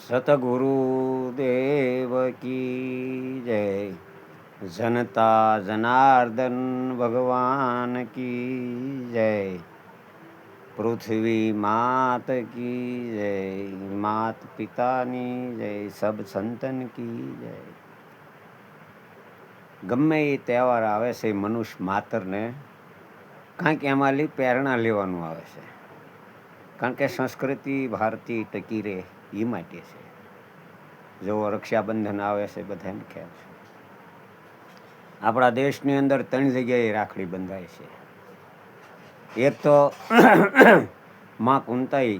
સતગુરુ દેવ કી જય. જનતા જનાર્દન ભગવાન કી જય. પૃથ્વી માત કી જય. માત પિતાની જય. સબ સંતન કી જય. ગમે એ તહેવાર આવે છે મનુષ્ય માતરને કાંઈક એમાં પ્રેરણા લેવાનું આવે છે. કારણ કે સંસ્કૃતિ ભારતીય ટકી રહે એ માટે છે. જો રક્ષાબંધન આવે છે બધાને ખ્યાલ છે. આપણા દેશની અંદર 3 જગ્યાએ રાખડી બંધાય છે. એક તો માં કુંતાઈ,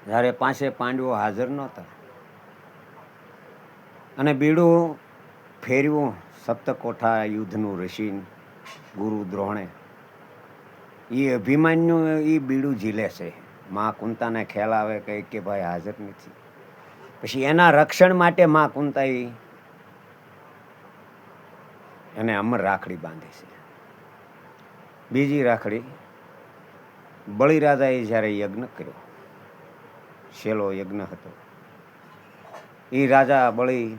જ્યારે 5 પાંડવો હાજર નહોતા અને બીડું ફેરવ્યું સપ્તકોઠા યુદ્ધનું ઋષિ ગુરુ દ્રોણે, એ અભિમાન્યુ એ બીડું ઝીલે છે. માં કુંતાને ખ્યાલ આવે કે ભાઈ હાજર નથી. પછી એના રક્ષણ માટે માં કુંતાઈ એને અમર રાખડી બાંધે છે. બીજી રાખડી બળીરાજાએ જ્યારે યજ્ઞ કર્યો, છેલ્લો યજ્ઞ હતો, એ રાજા બળી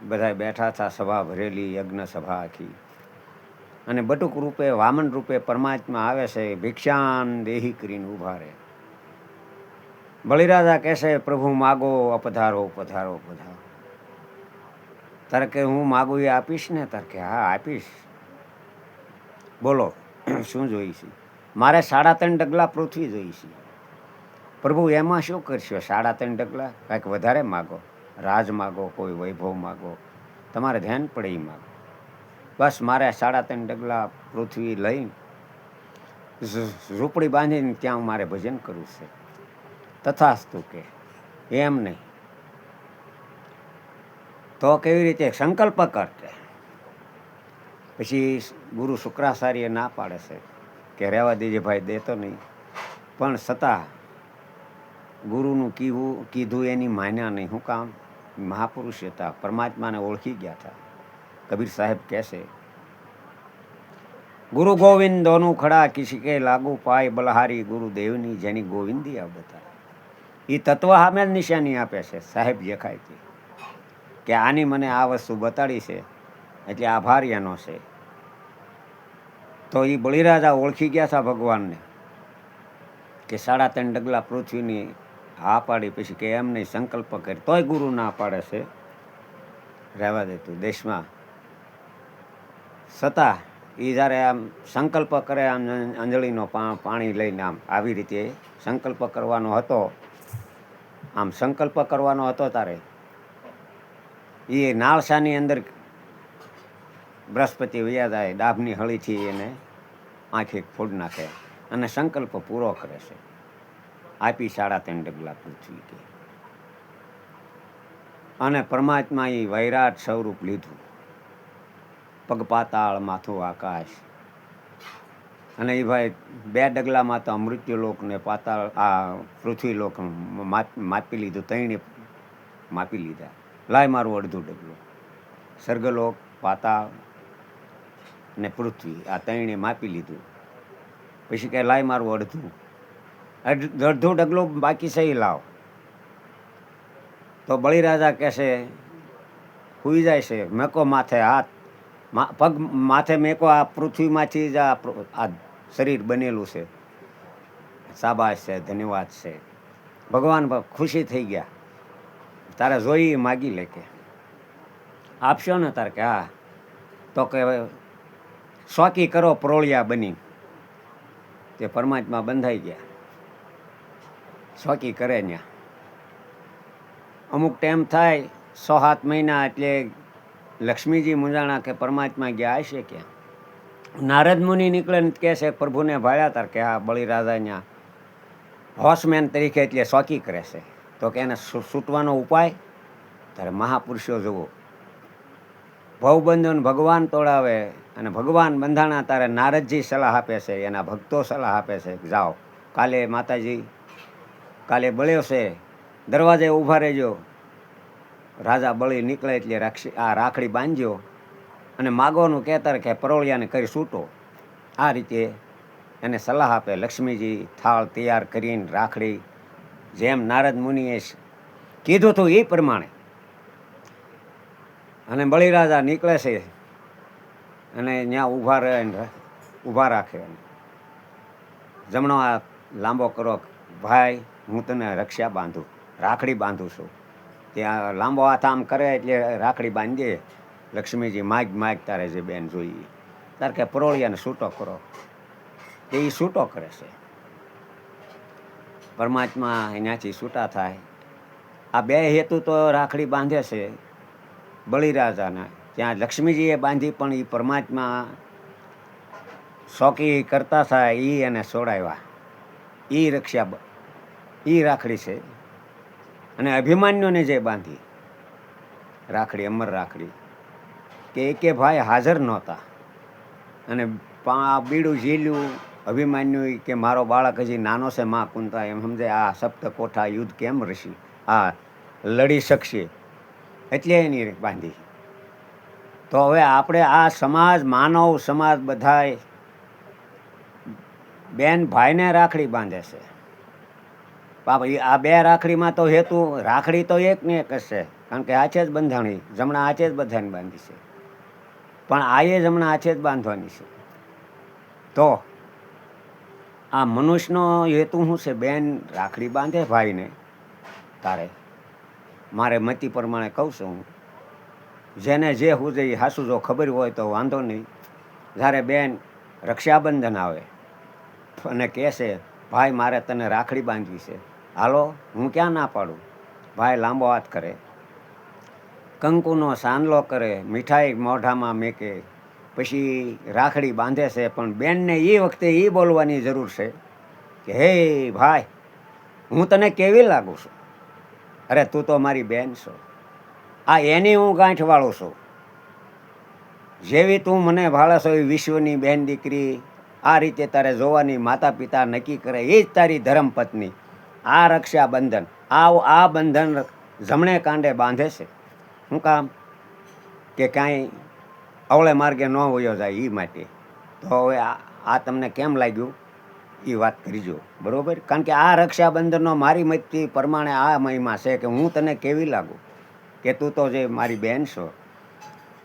બધા બેઠા હતા, સભા ભરેલી, યજ્ઞ સભા આખી, અને બટુક રૂપે વામન રૂપે પરમાત્મા આવે છે, ભિક્ષાન દેહી કરીને ઊભા રહે. બળીરાજા કહેશે પ્રભુ માગો, પધારો પધારો પધારો. તારે કે હું માગું એ આપીશ ને? તારે કે હા આપીશ. બોલો શું જોઈ છે? મારે 3.5 ડગલા પૃથ્વી જોઈ છે. પ્રભુ એમાં શું કરશો? 3.5 ડગલા? કાંઈક વધારે માગો, રાજ માગો, કોઈ વૈભવ માગો, તમારે ધ્યાન પડે એ માગો. બસ મારે 3.5 ડગલા પૃથ્વી લઈ ઝૂંપડી બાંધીને ત્યાં મારે ભજન કરવું છે. તથાસ્તુ કે એમ નહીં તો કેવી રીતે? સંકલ્પ કરતે. પછી ગુરુ શુક્રાચાર્ય ના પાડે છે કે રહેવા દેજે ભાઈ, દેતો નહીં. પણ છતાં ગુરુનું કીધું એની માન્યા નહીં. શું કામ? મહાપુરુષ હતા, પરમાત્માને ઓળખી ગયા હતા. કબીર સાહેબ કહેશે, ગુરુ ગોવિંદોનું ખડા કિસી કે લાગુ પાય, બલહારી ગુરુદેવની જેની ગોવિંદિયા બતા. એ તત્વ સામે જ નિશાની આપે છે સાહેબ દેખાયથી, કે આની મને આ વસ્તુ બતાડી છે એટલે આભાર એનો છે. તો એ બળીરાજા ઓળખી ગયા હતા ભગવાનને, કે 3.5 ડગલા પૃથ્વીની હા પાડી. પછી કે એમ નહીં, સંકલ્પ કરી. તોય ગુરુ ના પાડે છે, રહેવા દે તું દેશમાં. છતાં એ જ્યારે આમ સંકલ્પ કરે, આમ અંજળીનો પાણી લઈને આમ આવી રીતે સંકલ્પ કરવાનો હતો, આમ સંકલ્પ કરવાનો હતો, તારે એ નાળસાની અંદર બૃહસ્પતિ વૈયા જાય, ડાભની હળીથી એને આંખે ફોડ નાખે અને સંકલ્પ પૂરો કરે છે. આપી 3.5 ડગલા પૃથ્વી કે. અને પરમાત્મા એ વૈરાટ સ્વરૂપ લીધું, પગ પાતાળ માથું આકાશ. અને એ ભાઈ 2 ડગલામાં તો મૃત્યુલોક ને પાતાળ આ પૃથ્વીલોક માપી લીધું, 3 માપી લીધા. લાય મારું અડધું ડગલું. સ્વર્ગલોક, પાતાળ ને પૃથ્વી, આ 3 માપી લીધું. પછી કે લાય મારું અડધું ડગલું બાકી સહી લાવ. તો બળીરાજા કહેશે, સુઈ જાય છે, મેકો માથે હાથ, પગ માથે મેકો. આ પૃથ્વીમાંથી જ આ શરીર બનેલું છે. શાબાશ છે, ધન્યવાદ છે. ભગવાન ખુશી થઈ ગયા. તારે જોઈ માગી લે કે આપશો ને? તારે કે હા. તો કે શોકી કરો પ્રોળિયા બની. તે પરમાત્મા બંધાઈ ગયા, શોકી કરે ત્યાં. અમુક ટાઈમ થાય, 6-7 મહિના, એટલે લક્ષ્મીજી મૂંઝાણા કે પરમાત્મા ગયા હશે ક્યાં. નારદ મુનિ નીકળે ને કહે છે પ્રભુને ભાળ્યા. તાર કે હા. બળીરાજા ત્યાં હોર્સમેન તરીકે એટલે શોકી કરે છે. તો કે એને છૂટવાનો ઉપાય? તારે મહાપુરુષો જુઓ, ભવબંધન ભગવાન તોડાવે અને ભગવાન બંધાણા. તારે નારદજી સલાહ આપે છે, એના ભક્તો સલાહ આપે છે, જાઓ કાલે માતાજી કાલે બળ્યો છે, દરવાજે ઊભા રહેજો. રાજા બળી નીકળે એટલે આ રાખડી બાંધજો અને માગવાનું કહેતા કે પરોળિયાને કરી છૂટો. આ રીતે એને સલાહ આપે. લક્ષ્મીજી થાળ તૈયાર કરીને રાખડી જેમ નારદ મુનિએ કીધું હતું એ પ્રમાણે. અને બળીરાજા નીકળે છે અને ત્યાં ઊભા રાખે. જમણો હાથ લાંબો કરો, ભાઈ હું તને રક્ષા બાંધું, રાખડી બાંધું છું. ત્યાં લાંબો હાથ આમ કરે એટલે રાખડી બાંધીએ. લક્ષ્મીજી માગ તારે જે બેન જોઈએ તારે કે પરોળિયાને છૂટો કરો, તે એ છૂટો કરે છે. પરમાત્મા એનાથી છૂટા થાય. આ બે હેતુ તો રાખડી બાંધે છે બળીરાજાને. ત્યાં લક્ષ્મીજીએ બાંધી પણ એ પરમાત્મા શોકી કરતા થાય એ એને છોડાવ્યા. એ રક્ષા એ રાખડી છે. અને અભિમાન્યુને જે બાંધી રાખડી, અમર રાખડી, કે એકે ભાઈ હાજર નહોતા અને બીડું ઝીલ્યું. અભિમાન્યુ કે મારો બાળક હજી નાનો છે, માં કુંતા એમ સમજે આ સપ્તકોઠા યુદ્ધ કેમ રસી, આ લડી શકશે, એટલે એની બાંધી. તો હવે આપણે આ સમાજ, માનવ સમાજ બધાય બેન ભાઈને રાખડી બાંધે છે. આ બે રાખડીમાં તો હેતુ રાખડી તો એક ને એક હશે, કારણ કે હાથે જ બંધાણી, જમણા હાથે જ બધાને બાંધી છે. પણ આ એ જમણા હાથે જ બાંધવાની છે. તો આ મનુષ્યનો હેતુ શું છે? બેન રાખડી બાંધે ભાઈને. તારે મારે મતિ પ્રમાણે કહું છું હું, જેને જે હું એ હાસું જો ખબર હોય તો વાંધો નહીં. જ્યારે બેન રક્ષાબંધન આવે અને કહે છે ભાઈ મારે તને રાખડી બાંધવી છે, હાલો, હું ક્યાં ના પાડું. ભાઈ લાંબો હાથ કરે, કંકુનો સાંદલો કરે, મીઠાઈ મોઢામાં મેકે, પછી રાખડી બાંધે છે. પણ બેનને એ વખતે એ બોલવાની જરૂર છે કે હે ભાઈ, હું તને કેવી લાગુ છું? અરે તું તો મારી બેન છો, આ એની હું ગાંઠવાળું છું. જેવી તું મને ભાળે છો એ વિશ્વની બેન દીકરી આ રીતે તારે જોવાની માતા પિતા નક્કી કરે, એ જ તારી ધર્મપત્ની. આ રક્ષાબંધન, આ બંધન જમણે કાંડે બાંધે છે. શું કામ? કે કાંઈ અવળે માર્ગે ન વયો જાય એ માટે. તો હવે આ તમને કેમ લાગ્યું એ વાત કરીજો, બરાબર? કારણ કે આ રક્ષાબંધનનો મારી મતથી પ્રમાણે આ મહિમા છે કે હું તને કેવી લાગું, કે તું તો જે મારી બેન છો.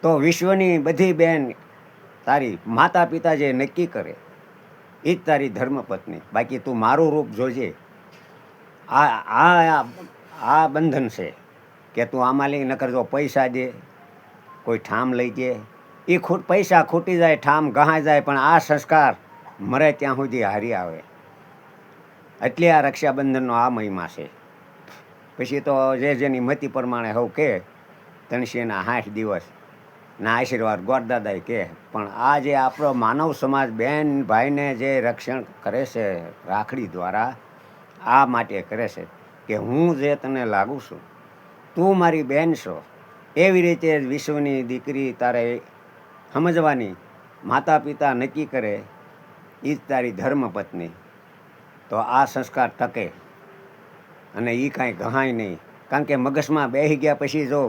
તો વિશ્વની બધી બેન તારી માતા પિતા જે નક્કી કરે એ જ તારી ધર્મપત્ની. બાકી તું મારું રૂપ જોજે. આ બંધન છે કે તું આમાં લઈ નકર જો પૈસા દે, કોઈ ઠામ લઈ દે, એ પૈસા ખૂટી જાય, ઠામ ગહાઈ જાય, પણ આ સંસ્કાર મરે ત્યાં સુધી હારી આવે. એટલે આ રક્ષાબંધનનો આ મહિમા છે. પછી તો જેની મતિ પ્રમાણે હવ કે તણસીના 60 દિવસ ના આશીર્વાદ ગોરદાદાએ કહે. પણ આ જે આપણો માનવ સમાજ બેન ભાઈને જે રક્ષણ કરે છે રાખડી દ્વારા, આ માટે કરે છે કે હું જે તને લાગુ છું, તું મારી બેન છો. એવી રીતે વિશ્વની દીકરી તારે સમજવાની, માતા પિતા નક્કી કરે એ જ તારી ધર્મપત્ની. તો આ સંસ્કાર ટકે અને એ કાંઈ ગહાય નહીં. કારણ કે મગજમાં બેસી ગયા પછી જો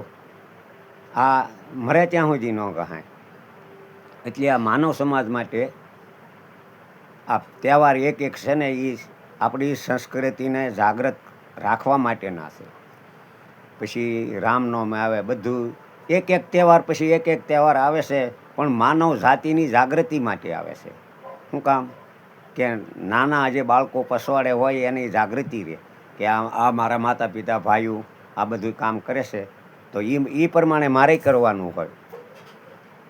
આ મરે ત્યાં સુધી ન ગહાય. એટલે આ માનવ સમાજ માટે આ તહેવાર એક છે ને, એ આપણી સંસ્કૃતિને જાગૃત રાખવા માટેના છે. પછી રામનવમી આવે, બધું એક તહેવાર પછી એક તહેવાર આવે છે, પણ માનવ જાતિની જાગૃતિ માટે આવે છે. શું કામ? કે નાના જે બાળકો પસવાડે હોય એની જાગૃતિ રહે કે આ મારા માતા પિતા ભાઈઓ આ બધું કામ કરે છે, તો એ પ્રમાણે મારે કરવાનું હોય.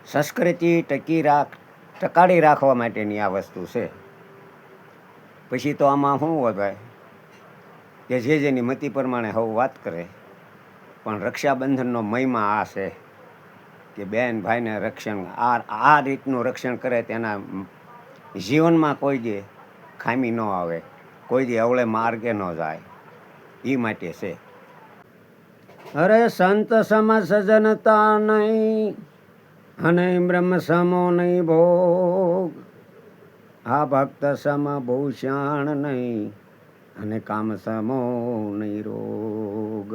સંસ્કૃતિ ટકાડી રાખવા માટેની આ વસ્તુ છે. પછી તો આમાં શું હોય ભાઈ કે જેની મતિ પ્રમાણે હવે વાત કરે. પણ રક્ષાબંધનનો મહિમા આ છે કે બેન ભાઈને રક્ષણ, આ રીતનું રક્ષણ કરે તેના જીવનમાં કોઈ દે ખામી ન આવે, કોઈ દે અવળે માર્ગે ન જાય. એ માટે છે. અરે સંત સમ સજનતા નહીં અને બ્રહ્મ સમો નહીં ભોગ, આ ભક્ત સમ ભૂષણ નહીં અને કામ સમો નહીં રોગ.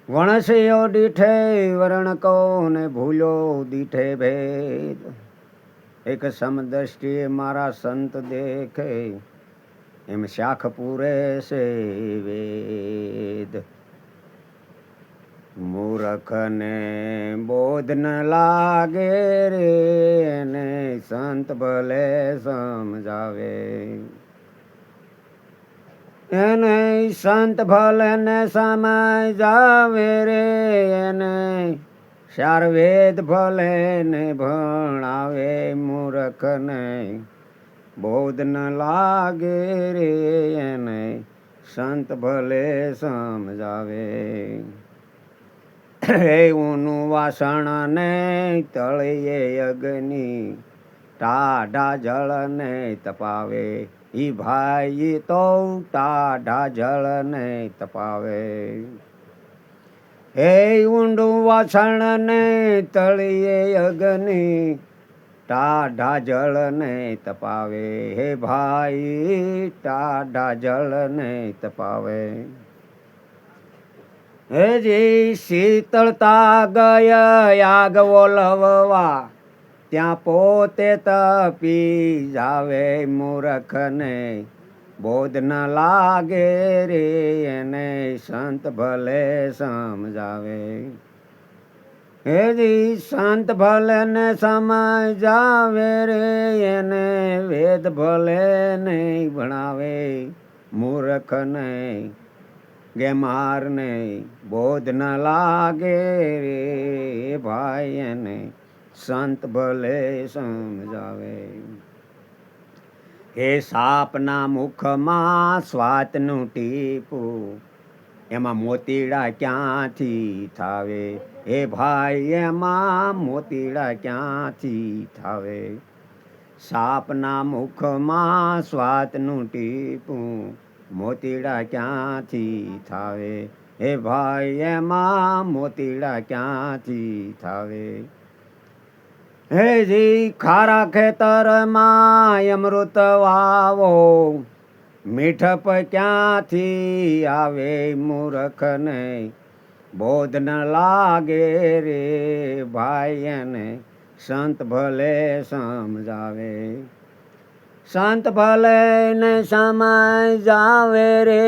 વણસ્યો દીઠે વર્ણ કો ને ભૂલો દીઠે ભેદ, એક સમદ્રષ્ટિએ મારા સંત દેખે એમ શાખ પૂરે છે વેદ. મૂર્ખને બોધ ન લાગે રે એને સંત ભલે સમજાવે. એને સંત ભલે ને સમજાવે રે એને ચાર વેદ ભલે ને ભણાવે. મૂર્ખને બોધ ન લાગે રે એને સંત ભલે સમજાવે. ઊનું વાસણ ને તળિયે અગ્નિ ટાઢા જળ ને તપાવે. ઈ ભાઈ તો ટાઢા જળ ને તપાવે. હે ઊંડું વાસણ ને તળિયે અગ્નિ ટાઢા જળ ને તપાવે. હે ભાઈ ટાઢા જળ ને તપાવે. હેજી શીતળતા ગયા આગ ઓલવવા ત્યાં પોતે તપી જાવે. મૂર્ખને બોધ ન લાગે રે એને સંત ભલે સમજાવે. હેજી સંત ભલે ને સમજાવે રે એને વેદ ભલે નહીં ભણાવે. મૂર્ખને ગેમાર ને બોધ ન લાગે રે ભાઈ એને સંત ભલે સમજાવે. હે સાપના મુખમાં સ્વાતનું ટીપું એમાં મોતીડા ક્યાંથી થાવે. હે ભાઈ એમાં મોતીડા ક્યાંથી થાવે. સાપના મુખમાં સ્વાતનું ટીપું મોતીડા ક્યાંથી થાવે. હે ભાઈ એમાં મોતીડા ક્યાંથી થાવે. હેજી ખારા ખેતરમાં અમૃત વાવો મીઠપ ક્યાંથી આવે. મૂર્ખને બોધ ન લાગે રે ભાઈ એને સંત ભલે સમજાવે. સંત ભલે ને સમજાવે રે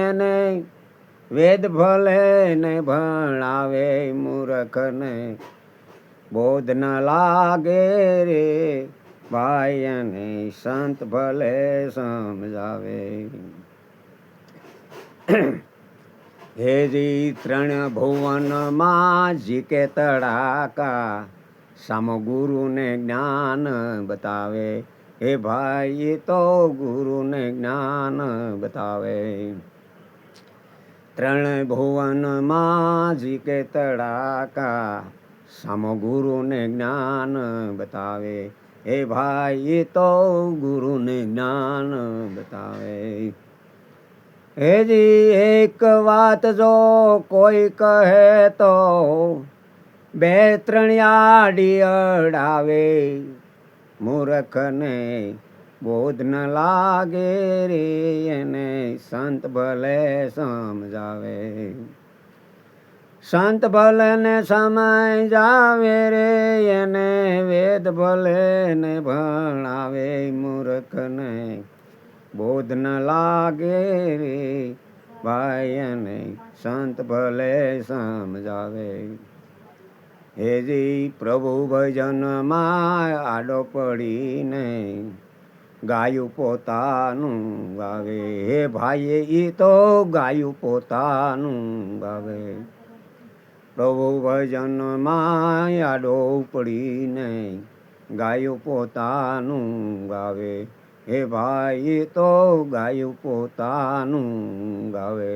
એને વેદ ભલે ને ભણાવે. મૂર્ખને બોધ ન લાગે રે ભાઈ એને સંત ભલે સમજાવે. હેજી ત્રણ ભુવનમાં જીકે તડાકા સામો ગુરુને જ્ઞાન બતાવે. હે ભાઈ તો ગુરુને જ્ઞાન બતાવે. ત્રણ ભુવનમાં જીકે તડાકા સામો ગુરુને જ્ઞાન બતાવે. હે ભાઈ તો ગુરુને જ્ઞાન બતાવે. હેજી એક વાત જો કોઈ કહે તો બે ત્રણ આડી અડાવે. મૂર્ખને બોધ ન લાગે રે એને સંત ભલે સમજાવે. સંત ભલે ને સમજાવે રે એને વેદ ભલે ને ભણાવે. મૂર્ખને બોધ ન લાગે રે ભાઈ એને સંત ભલે સમજાવે. હેજી પ્રભુ ભજનમાં આડો પડીને ગાયું પોતાનું ગાવે. હે ભાઈ ઈ તો ગાયું પોતાનું ગાવે. પ્રભુ ભજનમાં આડો પડીને ગાયું પોતાનું ગાવે. હે ભાઈ તો ગાયું પોતાનું ગાવે.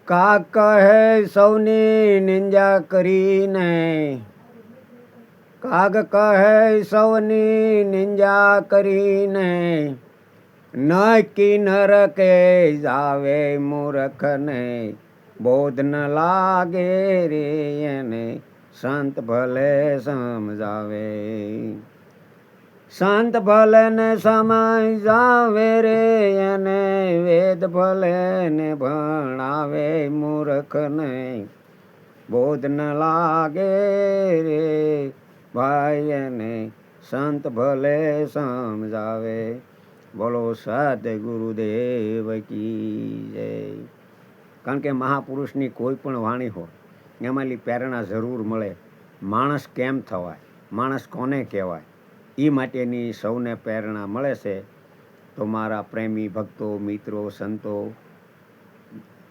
કાક કહે સૌની નિંદા કરીને કાગ કહે સૌની નિંદા કરીને નકી નરકે જાવે. મૂર્ખને બોધ ન લાગે રે એને સંત ભલે સમજાવે. સંત ભલે ને સમજાવે રે એને વેદ ભલે ને ભણાવે. મૂર્ખને બોધ ન લાગે રે ભાઈ એને સંત ભલે સમજાવે. બોલો સદગુરુદેવ કી જય. કારણ કે મહાપુરુષની કોઈ પણ વાણી હોય એમાંની પ્રેરણા જરૂર મળે. માણસ કેમ થવાય, માણસ કોને કહેવાય, એ માટેની સૌને પ્રેરણા મળે છે. તો મારા પ્રેમી ભક્તો, મિત્રો, સંતો,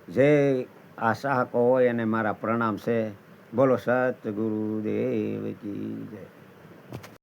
જે આ સાહકો હોય એને મારા પ્રણામ છે. બોલો સતગુરુદેવ કી જય.